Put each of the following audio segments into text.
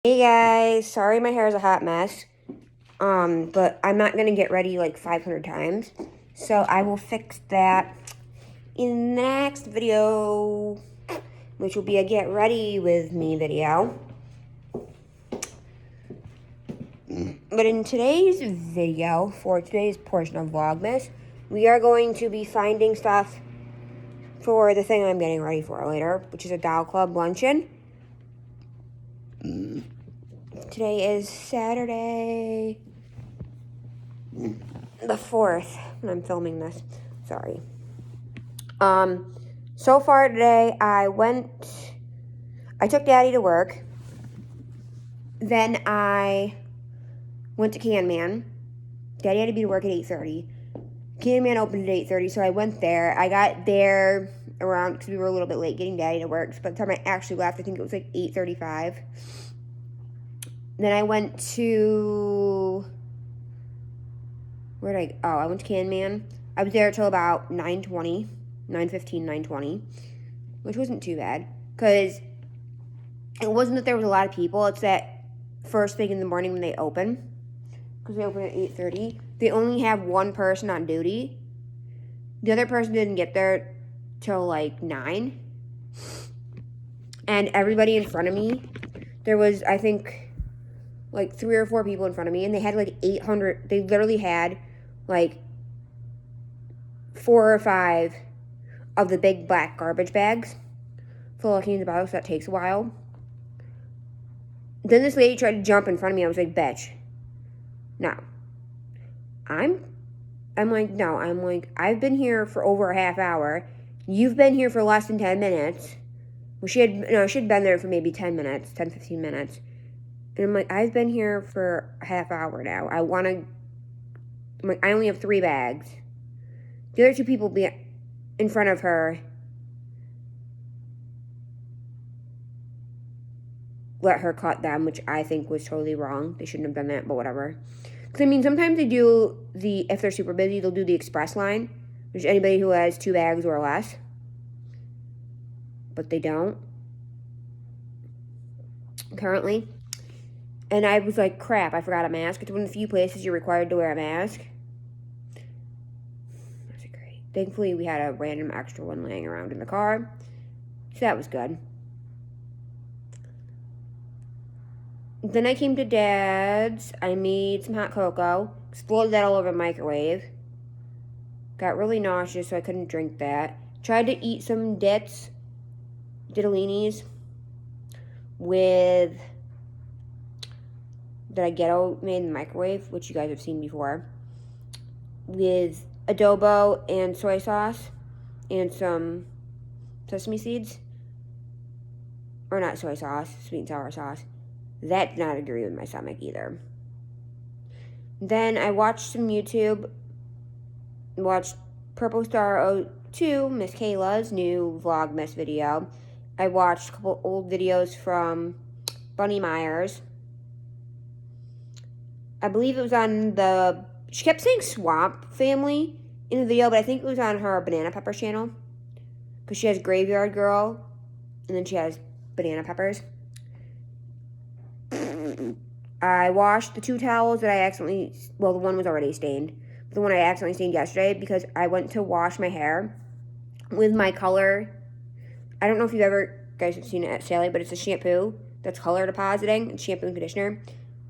Hey guys, sorry my hair is a hot mess. But I'm not gonna get ready like 500 times. So I will fix that in the next video, which will be a get ready with me video. But in today's video, for today's portion of Vlogmas, we are going to be finding stuff for the thing I'm getting ready for later, which is a Doll Club luncheon. Today is Saturday the 4th when I'm filming this. Sorry. So far today, I took Daddy to work. Then I went to Can Man. Daddy had to be to work at 8:30. Can Man opened at 8:30, so I went there. I got there around, because we were a little bit late getting Daddy to work. So by the time I actually left, I think it was like 8:35. Then I went to, I went to Can Man. I was there till about 9:20, 9:15, 9:20, which wasn't too bad, because it wasn't that there was a lot of people. It's that first thing in the morning when they open, because they open at 8:30, they only have one person on duty. The other person didn't get there till like 9. And everybody in front of me, there was, I think, like 3 or 4 people in front of me, and they had like 800, they literally had like 4 or 5 of the big black garbage bags full of cans of bottles. So that takes a while. Then this lady tried to jump in front of me. I was like, bitch, no. I'm like, I've been here for over a half hour. You've been here for less than 10 minutes. Well, she had been there for maybe 10 minutes, 10, 15 minutes. And I'm like, I've been here for a half hour now. I only have 3 bags. The other 2 people be in front of her let her cut them, which I think was totally wrong. They shouldn't have done that, but whatever. Because, I mean, sometimes they do if they're super busy, they'll do the express line, which anybody who has 2 bags or less. But they don't, currently. And I was like, crap, I forgot a mask. It's one of the few places you're required to wear a mask. That's great. Thankfully, we had a random extra one laying around in the car, so that was good. Then I came to Dad's. I made some hot cocoa, exploded that all over the microwave. Got really nauseous, so I couldn't drink that. Tried to eat some ditallinis with that I ghetto made in the microwave, which you guys have seen before, with adobo and soy sauce and some sesame seeds. Or not soy sauce, sweet and sour sauce. That did not agree with my stomach either. Then I watched some YouTube. Watched Purple Star 02, Miss Kayla's new Vlogmas video. I watched a couple old videos from Bunny Myers. I believe it was on she kept saying Swamp Family in the video, but I think it was on her Banana Peppers channel. Because she has Graveyard Girl, and then she has Banana Peppers. I washed the 2 towels that I accidentally, well, the one was already stained. But the one I accidentally stained yesterday because I went to wash my hair with my color. I don't know if you guys have seen it at Sally, but it's a shampoo that's color depositing. It's shampoo and conditioner.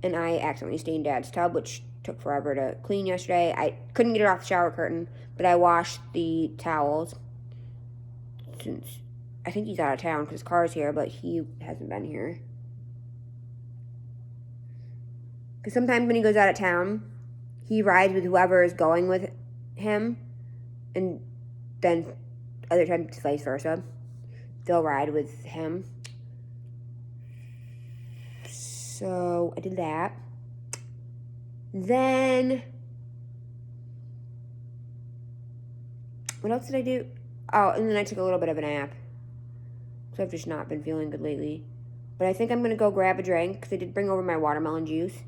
And I accidentally stained Dad's tub, which took forever to clean yesterday. I couldn't get it off the shower curtain, but I washed the towels. Since I think he's out of town because his car's here, but he hasn't been here. Because sometimes when he goes out of town, he rides with whoever is going with him, and then other times vice versa. They'll ride with him. So I did that. Then, what else did I do? Oh, and then I took a little bit of a nap. So I've just not been feeling good lately. But I think I'm going to go grab a drink, because I did bring over my watermelon juice.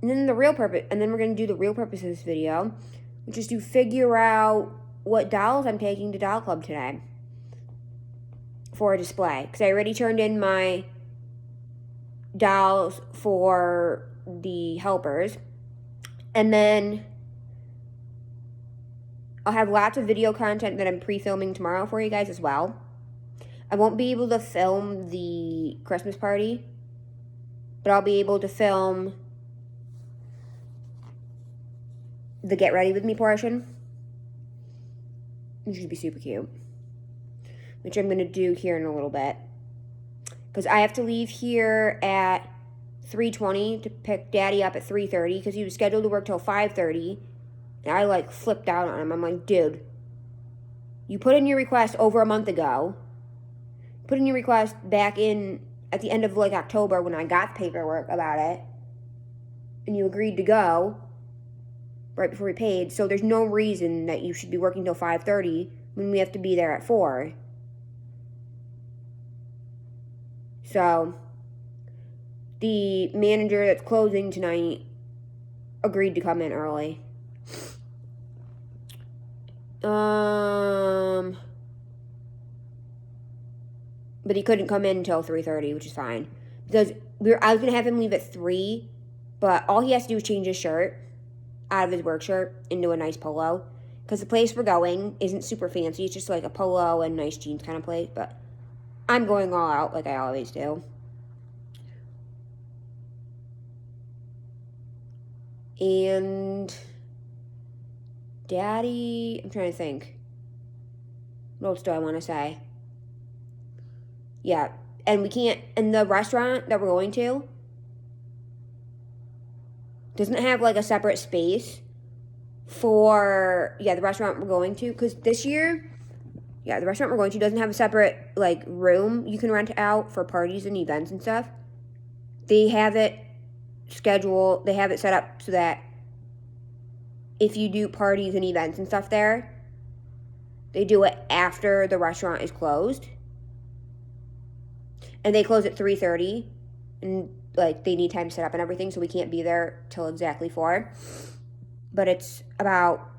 And then we're going to do the real purpose of this video, which is to figure out what dolls I'm taking to Doll Club today. for a display. Because I already turned in my dolls for the helpers. And then I'll have lots of video content that I'm pre-filming tomorrow for you guys as well. I won't be able to film the Christmas party, but I'll be able to film the get ready with me portion, which should be super cute, which I'm going to do here in a little bit. Because I have to leave here at 3:20 to pick Daddy up at 3:30 because he was scheduled to work till 5:30. And I, like, flipped out on him. I'm like, dude, you put in your request over a month ago. Put in your request back in at the end of, like, October when I got the paperwork about it. And you agreed to go right before we paid. So there's no reason that you should be working till 5:30 when we have to be there at 4. So the manager that's closing tonight agreed to come in early. But he couldn't come in until 3:30, which is fine. Because I was going to have him leave at 3, but all he has to do is change his shirt out of his work shirt into a nice polo. Because the place we're going isn't super fancy. It's just like a polo and nice jeans kind of place. But I'm going all out like I always do. And Daddy, I'm trying to think. What else do I want to say? Yeah, and the restaurant that we're going to doesn't have like a separate space for, the restaurant we're going to, because this year, the restaurant we're going to doesn't have a separate, like, room you can rent out for parties and events and stuff. They have it scheduled, they have it set up so that if you do parties and events and stuff there, they do it after the restaurant is closed. And they close at 3:30, and, like, they need time to set up and everything, so we can't be there till exactly 4. But it's about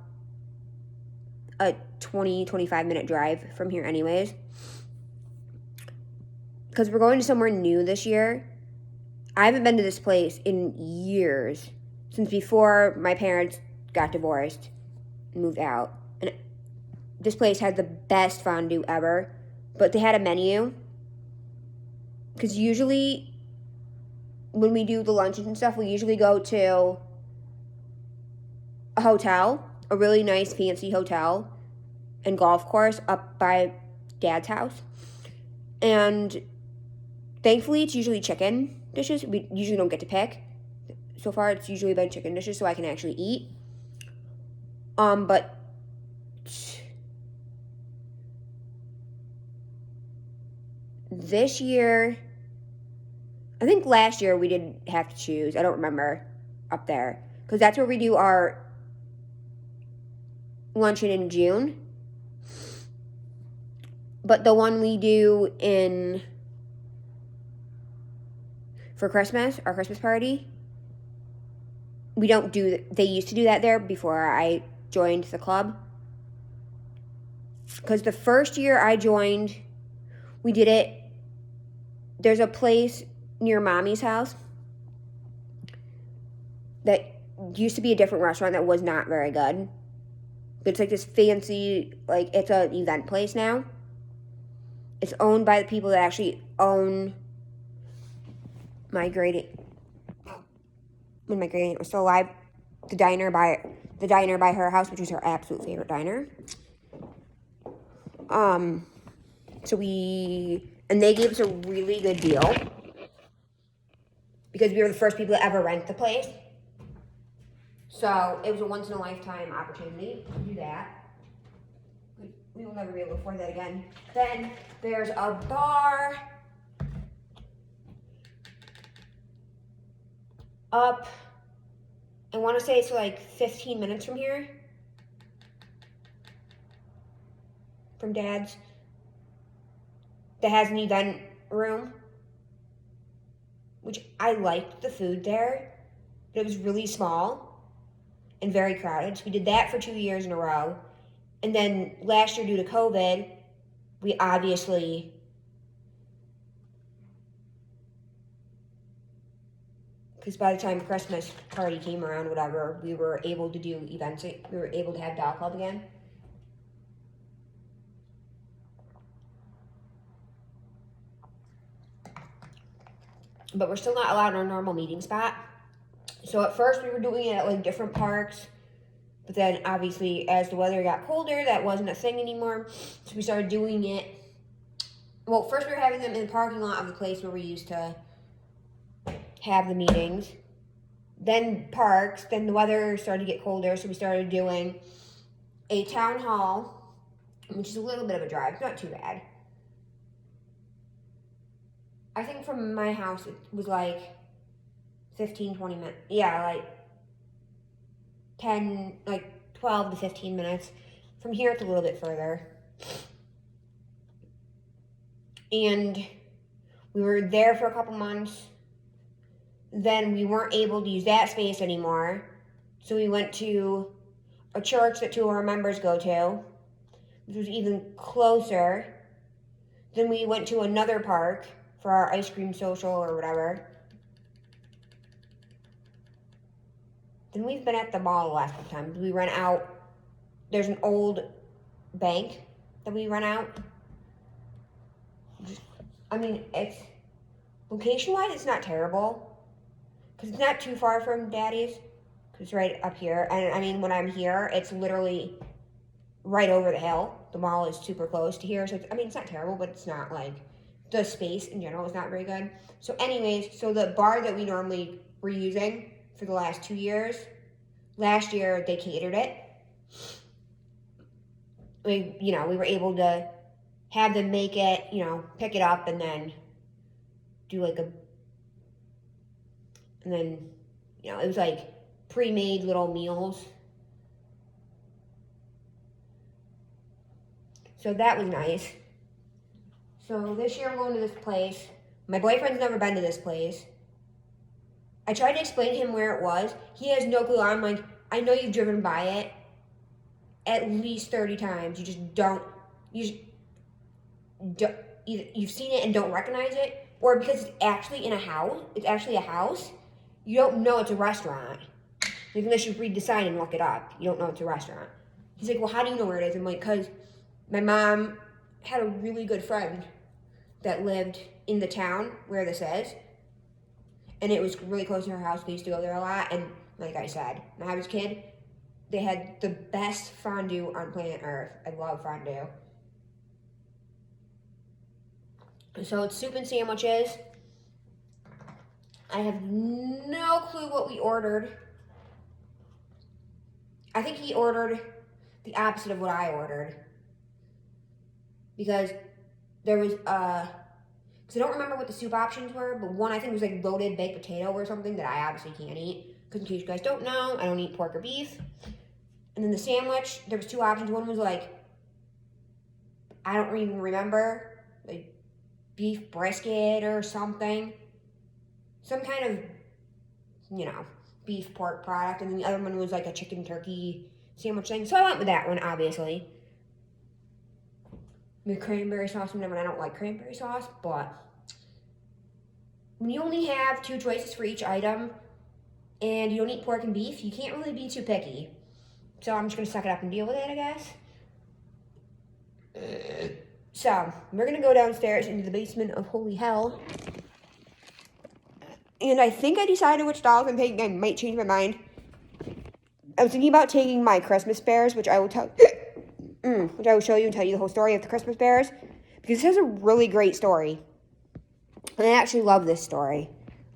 a 20-25 minute drive from here anyways. Because we're going to somewhere new this year. I haven't been to this place in years, since before my parents got divorced and moved out. And this place had the best fondue ever, but they had a menu. Because usually, when we do the lunches and stuff, we usually go to a hotel, a really nice, fancy hotel and golf course up by Dad's house. And thankfully, it's usually chicken dishes. We usually don't get to pick. So far, it's usually been chicken dishes so I can actually eat. But this year, I think last year we didn't have to choose. I don't remember up there. Because that's where we do our luncheon in June. But the one we do for Christmas, our Christmas party, we don't do, they used to do that there before I joined the club. Because the first year I joined, we did it, there's a place near Mommy's house that used to be a different restaurant that was not very good. But it's like this fancy, like, it's an event place now. It's owned by the people that actually own my great aunt. When my great aunt was still alive, the diner by her house, which is her absolute favorite diner. And they gave us a really good deal because we were the first people to ever rent the place. So it was a once-in-a-lifetime opportunity to do that. We will never be able to afford that again. Then there's a bar up, I want to say it's like 15 minutes from here. From Dad's. That has an event room. Which I liked the food there. But it was really small and very crowded. So we did that for 2 years in a row. And then last year, due to COVID, we obviously because by the time Christmas party came around, whatever, we were able to do events. We were able to have doll club again. But we're still not allowed in our normal meeting spot. So at first we were doing it at like different parks. But then obviously as the weather got colder, that wasn't a thing anymore. So we started doing it. Well, first we were having them in the parking lot of the place where we used to have the meetings. Then parks. Then the weather started to get colder. So we started doing a town hall, which is a little bit of a drive. It's not too bad. I think from my house it was like 15, 20 minutes. Yeah, like 12 to 15 minutes. From here it's a little bit further. And we were there for a couple months. Then we weren't able to use that space anymore. So we went to a church that 2 of our members go to, which was even closer. Then we went to another park for our ice cream social or whatever. Then we've been at the mall the last couple times. We rent out, there's an old bank that we rent out. I mean, it's, location-wise, it's not terrible. Because it's not too far from Daddy's. Because it's right up here. And I mean, when I'm here, it's literally right over the hill. The mall is super close to here. So, it's not terrible, but it's not like, the space in general is not very good. So anyways, so the bar that we normally were using for the last 2 years, last year they catered it. We were able to have them make it, pick it up and then do like it was like pre-made little meals. So that was nice. So this year I'm going to this place. My boyfriend's never been to this place. I tried to explain to him where it was. He has no clue. I'm like, I know you've driven by it at least 30 times. You just don't, either you've seen it and don't recognize it, or because it's actually a house, you don't know it's a restaurant. Like, unless you read the sign and look it up, you don't know it's a restaurant. He's like, well, how do you know where it is? I'm like, because my mom had a really good friend that lived in the town where this is, and it was really close to her house. We used to go there a lot, and like I said, when I was a kid, they had the best fondue on planet Earth. I love fondue. So it's soup and sandwiches. I have no clue what we ordered. I think he ordered the opposite of what I ordered. Because there was, because I don't remember what the soup options were, but one I think was like loaded baked potato or something that I obviously can't eat. Because in case you guys don't know, I don't eat pork or beef. And then the sandwich, there was 2 options. One was like, I don't even remember, like beef brisket or something. Some kind of, beef pork product. And then the other one was like a chicken turkey sandwich thing. So I went with that one, obviously. With cranberry sauce, and I don't like cranberry sauce, but when you only have 2 choices for each item and you don't eat pork and beef, you can't really be too picky. So I'm just going to suck it up and deal with it, I guess. So we're going to go downstairs into the basement of holy hell. And I think I decided which dolls I'm taking. I might change my mind. I was thinking about taking my Christmas bears, which I will show you and tell you the whole story of the Christmas bears, because this has a really great story. And I actually love this story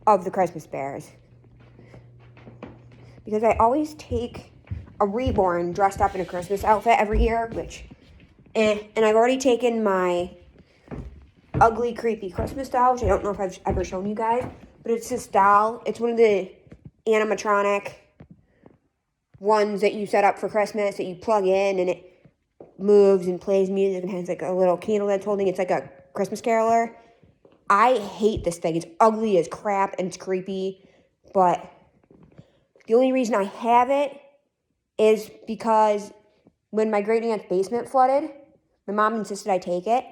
of the Christmas bears. Because I always take a reborn dressed up in a Christmas outfit every year, and I've already taken my ugly, creepy Christmas doll, which I don't know if I've ever shown you guys, but it's this doll. It's one of the animatronic ones that you set up for Christmas that you plug in and it moves and plays music and has like a little candle that's holding. It's like a Christmas caroler. I hate this thing. It's ugly as crap and it's creepy, but the only reason I have it is because when my great aunt's basement flooded, my mom insisted I take it.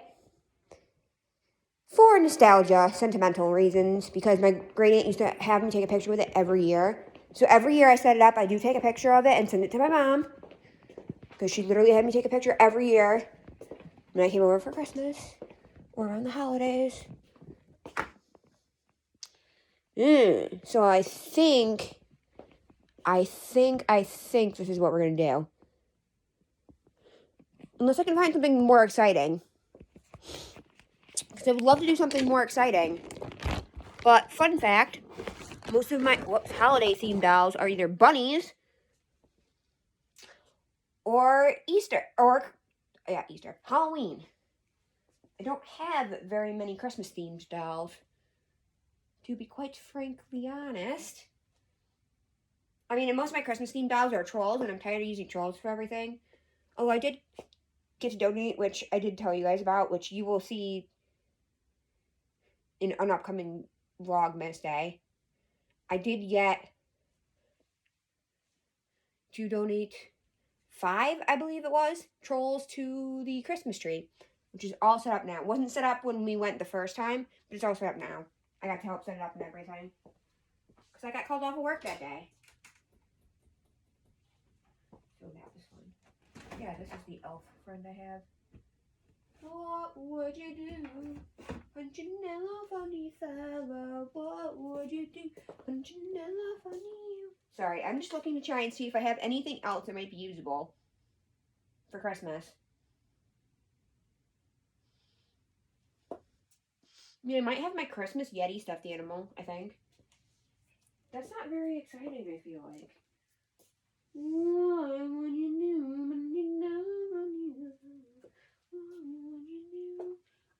for nostalgia, sentimental reasons, because my great aunt used to have me take a picture with it every year. So every year I set it up, I do take a picture of it and send it to my mom, because she literally had me take a picture every year when I came over for Christmas or around the holidays. So I think this is what we're going to do. Unless I can find something more exciting. Because I would love to do something more exciting. But, fun fact, most of my holiday-themed dolls are either bunnies or Easter. Easter. Halloween. I don't have very many Christmas-themed dolls. To be quite frankly honest. I mean, and most of my Christmas-themed dolls are trolls, and I'm tired of using trolls for everything. Oh, I did get to donate, which I did tell you guys about, which you will see in an upcoming Vlogmas day. I did get to donate 5, I believe it was, trolls to the Christmas tree, which is all set up now. It wasn't set up when we went the first time, but it's all set up now. I got to help set it up and everything, because I got called off of work that day. So that was fun. Yeah, this is the elf friend I have. What would you do? Punchinello, funny fellow. What would you do? Punchinello, funny you. Sorry, I'm just looking to try and see if I have anything else that might be usable for Christmas. I mean, I might have my Christmas Yeti stuffed animal, I think. That's not very exciting, I feel like. What would you do?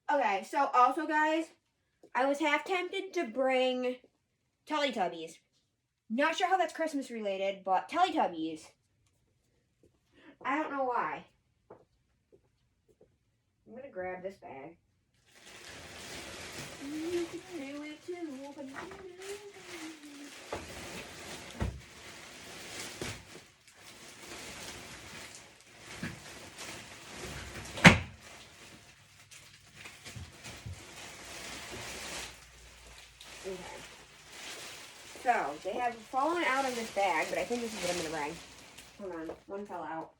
Okay, so also, guys, I was half tempted to bring Teletubbies. Not sure how that's Christmas related, but Teletubbies. I don't know why. I'm gonna grab this bag. Okay. So, they have fallen out of this bag, but I think this is what I'm going to bring. Hold on. One fell out.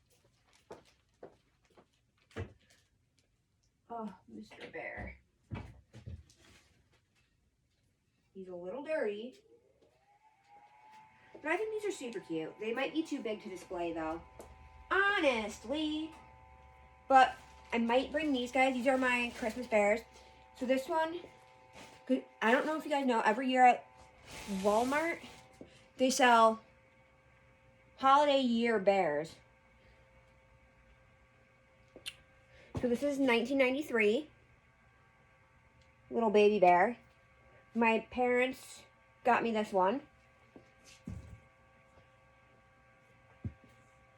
Oh, Mr. Bear. He's a little dirty. But I think these are super cute. They might be too big to display, though. Honestly. But I might bring these guys. These are my Christmas bears. So this one, I don't know if you guys know, every year at Walmart, they sell holiday year bears. So this is 1993. Little baby bear. My parents got me this one.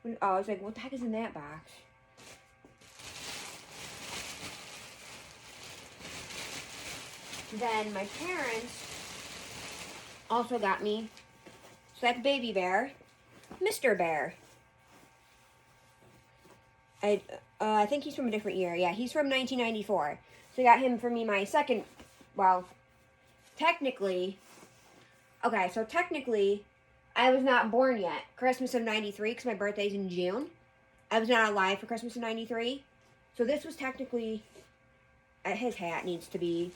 Oh, I was like, what the heck is in that box? Then my parents also got me, so that's Baby Bear, Mr. Bear. I think he's from a different year. Yeah, he's from 1994. So I got him for me my second, well, technically, okay, so technically, I was not born yet. Christmas of 93, because my birthday's in June. I was not alive for Christmas of 93. So this was technically, his hat needs to be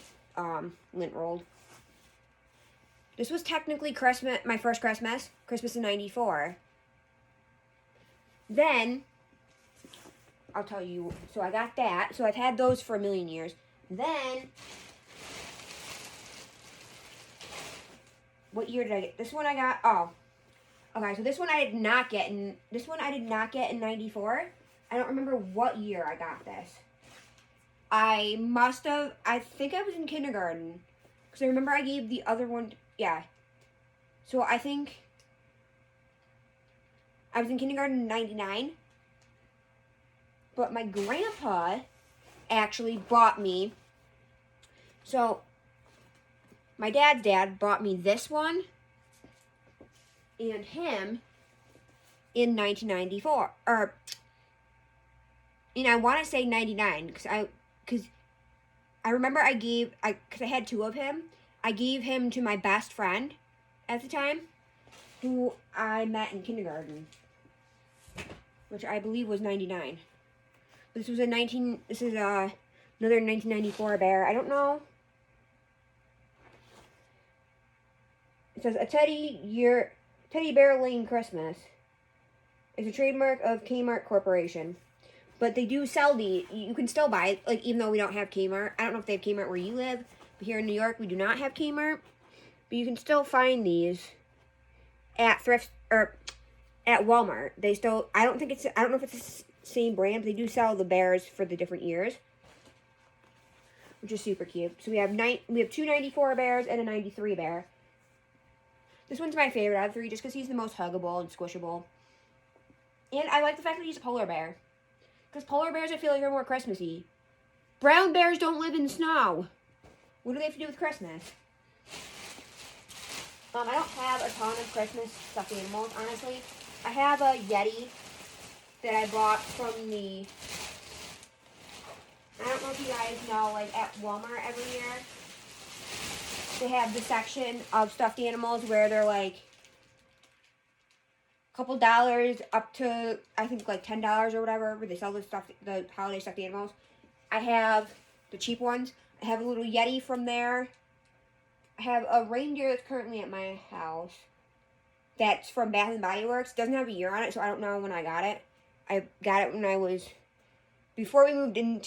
lint rolled. This was technically Christmas, my first Christmas of 94. Then, I'll tell you, so I got that. So I've had those for a million years. Then, what year did I get? This one I got, okay, so this one I did not get in 94. I don't remember what year I got this. I think I was in kindergarten. Because I remember I gave the other one, yeah. So I think I was in kindergarten in 99. But my grandpa actually bought me, so my dad's dad bought me this one and him in 1994. I want to say 99 because I remember because I had 2 of him. I gave him to my best friend at the time, who I met in kindergarten, which I believe was 99. This was another 1994 bear. I don't know. It says a Teddy Bear Lane Christmas. It's a trademark of Kmart Corporation. But they do sell you can still buy it, like, even though we don't have Kmart. I don't know if they have Kmart where you live, but here in New York we do not have Kmart. But you can still find these at at Walmart. I don't know if it's the same brand, but they do sell the bears for the different years, which is super cute. So we have 2 94 bears and a 93 bear. This one's my favorite out of 3 just because he's the most huggable and squishable. And I like the fact that he's a polar bear. Because polar bears, I feel like, are more Christmassy. Brown bears don't live in snow. What do they have to do with Christmas? I don't have a ton of Christmas stuffed animals, honestly. I have a Yeti that I bought from I don't know if you guys know, like, at Walmart every year, they have the section of stuffed animals where they're like a couple dollars up to, I think, like $10 or whatever, where they sell the holiday stuffed animals. I have the cheap ones. I have a little Yeti from there. I have a reindeer that's currently at my house. That's from Bath and Body Works. Doesn't have a year on it, so I don't know when I got it. I got it when I lived in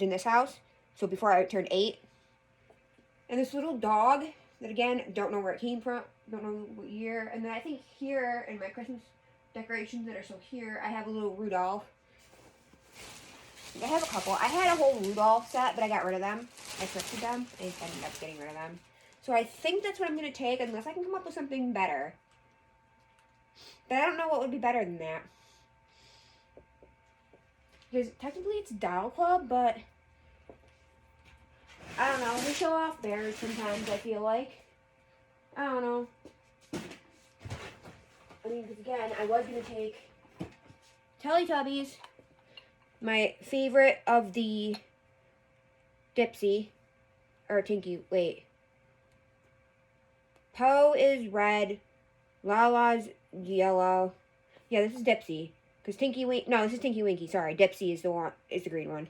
this house. So before I turned 8. And this little dog that, again, don't know where it came from. Don't know what year. And then I think here in my Christmas decorations that are still here, I have a little Rudolph. I have a couple. I had a whole Rudolph set, but I got rid of them. I thrifted them, and I ended up getting rid of them. So I think that's what I'm going to take, unless I can come up with something better. But I don't know what would be better than that. Because technically it's Doll Club, but I don't know. We show off bears sometimes, I feel like. I don't know. I mean, because again, I was going to take Teletubbies, my favorite of the Dipsy, or Tinky, wait. Poe is red, Lala's yellow. Yeah, this is Dipsy. Because this is Tinky Winky, sorry. Dipsy is the green one.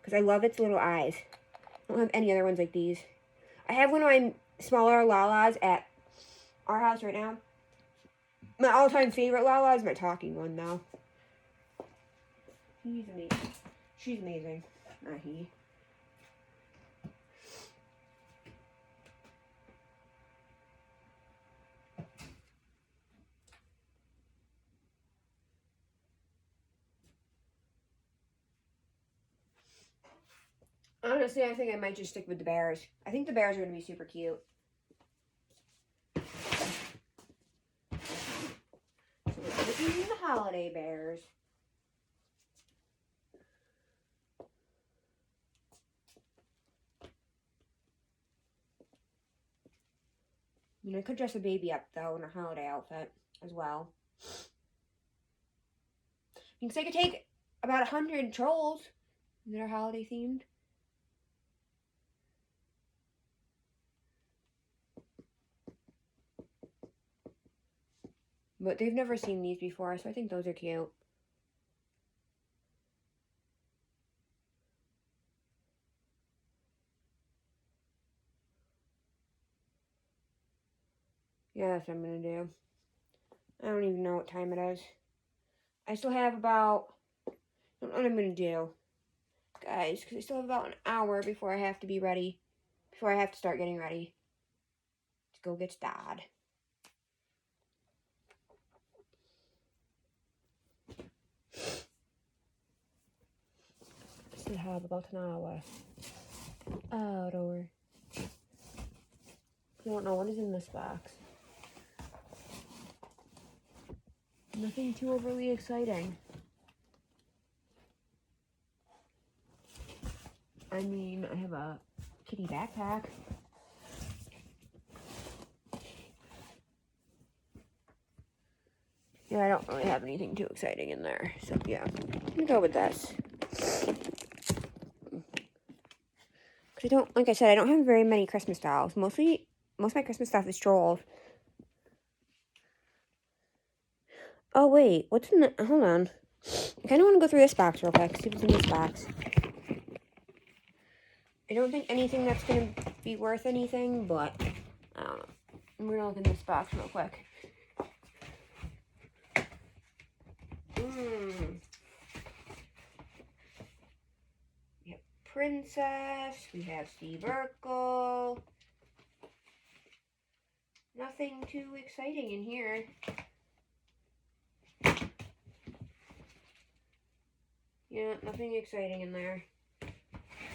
Because I love its little eyes. I don't have any other ones like these. I have one of my smaller Lalas at our house right now. My all-time favorite Lala is my talking one, though. He's amazing. She's amazing. Not he. Honestly, I think I might just stick with the bears. I think the bears are going to be super cute. So this is the holiday bears. I mean, I could dress a baby up, though, in a holiday outfit as well. Because I could take about 100 trolls that are holiday themed. But they've never seen these before, so I think those are cute. Yeah, that's what I'm going to do. I don't even know what time it is. I still have about... I don't know what I'm going to do, guys, because I still have about an hour before I have to be ready. Before I have to start getting ready to go get Dad. I still have about an hour. Oh, don't worry. I don't know what is in this box. Nothing too overly exciting. I mean, I have a kitty backpack. Yeah, I don't really have anything too exciting in there. So, yeah. I'm gonna go with this. Because I don't, like I said, I don't have very many Christmas dolls. Most of my Christmas stuff is trolls. Oh, wait. What's in the... Hold on. I kind of want to go through this box real quick. See what's in this box. I don't think anything that's going to be worth anything, but I don't know. I'm going to look in this box real quick. We have Princess. We have Steve Urkel. Nothing too exciting in here. Yeah, nothing exciting in there.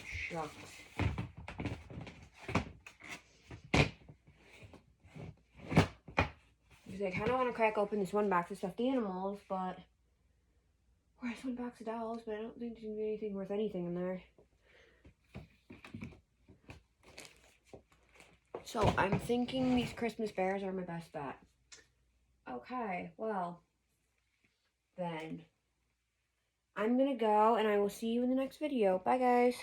Shucks. Because I kind of want to crack open this one box of stuffed animals, but... Or this one box of dolls, but I don't think there's going to be anything worth anything in there. So, I'm thinking these Christmas bears are my best bet. Okay, well... Then... I'm going to go, and I will see you in the next video. Bye, guys.